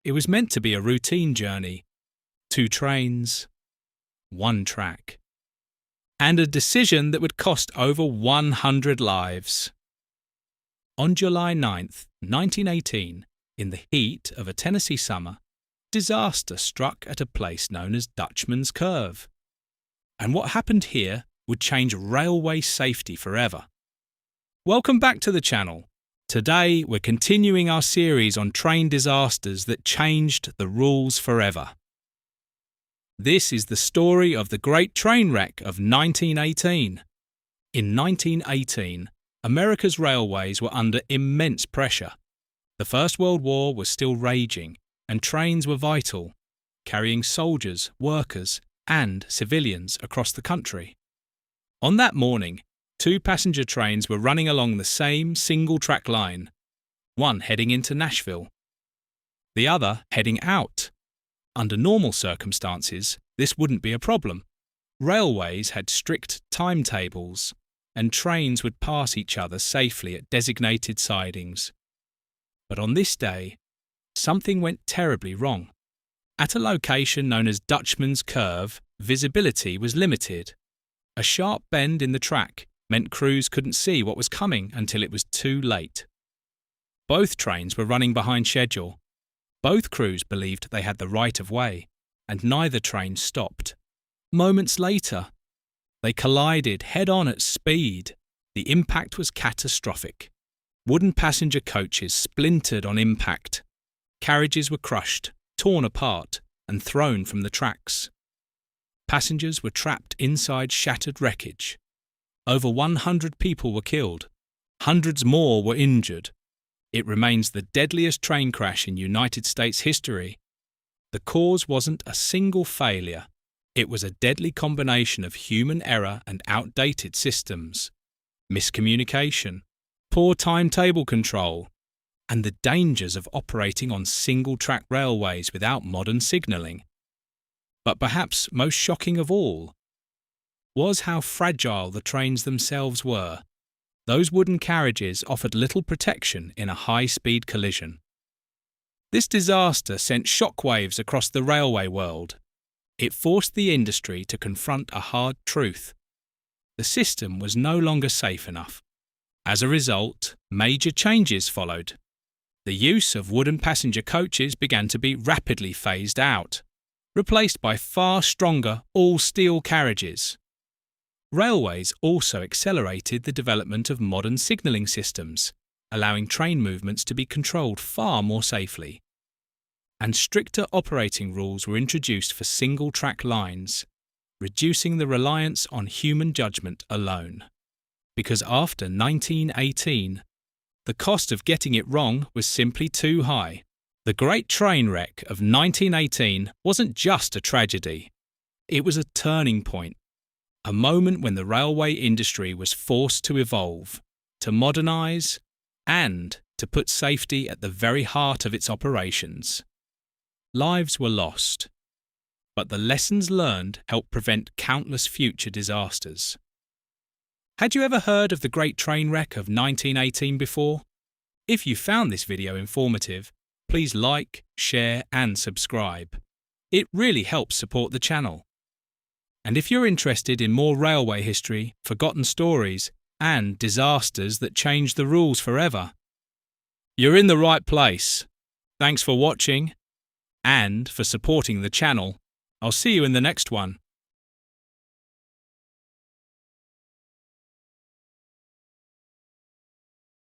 It was meant to be a routine journey. 2 trains, 1 track. And a decision that would cost over 100 lives. On July 9th, 1918, in the heat of a Tennessee summer, disaster struck at a place known as Dutchman's Curve. And what happened here would change railway safety forever. Welcome back to the channel. Today we're continuing our series on train disasters that changed the rules forever. This is the story of the Great Train Wreck of 1918. In 1918, America's railways were under immense pressure. The First World War was still raging, and trains were vital, carrying soldiers, workers, and civilians across the country. On that morning, 2 passenger trains were running along the same single-track line, one heading into Nashville, the other heading out. Under normal circumstances, this wouldn't be a problem. Railways had strict timetables, and trains would pass each other safely at designated sidings. But on this day, something went terribly wrong. At a location known as Dutchman's Curve, visibility was limited. A sharp bend in the track meant crews couldn't see what was coming until it was too late. Both trains were running behind schedule. Both crews believed they had the right of way, and neither train stopped. Moments later, they collided head-on at speed. The impact was catastrophic. Wooden passenger coaches splintered on impact. Carriages were crushed, torn apart, and thrown from the tracks. Passengers were trapped inside shattered wreckage. Over 100 people were killed. Hundreds more were injured. It remains the deadliest train crash in United States history. The cause wasn't a single failure. It was a deadly combination of human error and outdated systems, miscommunication, poor timetable control, and the dangers of operating on single-track railways without modern signalling. But perhaps most shocking of all was how fragile the trains themselves were. Those wooden carriages offered little protection in a high-speed collision. This disaster sent shockwaves across the railway world. It forced the industry to confront a hard truth. The system was no longer safe enough. As a result, major changes followed. The use of wooden passenger coaches began to be rapidly phased out, replaced by far stronger all-steel carriages. Railways also accelerated the development of modern signalling systems, allowing train movements to be controlled far more safely. And stricter operating rules were introduced for single-track lines, reducing the reliance on human judgment alone. Because after 1918, the cost of getting it wrong was simply too high. The Great Train Wreck of 1918 wasn't just a tragedy. It was a turning point, a moment when the railway industry was forced to evolve, to modernise, and to put safety at the very heart of its operations. Lives were lost, but the lessons learned helped prevent countless future disasters. Had you ever heard of the Great Train Wreck of 1918 before? If you found this video informative, please like, share and subscribe. It really helps support the channel. And if you're interested in more railway history, forgotten stories, and disasters that changed the rules forever, you're in the right place. Thanks for watching and for supporting the channel. I'll see you in the next one.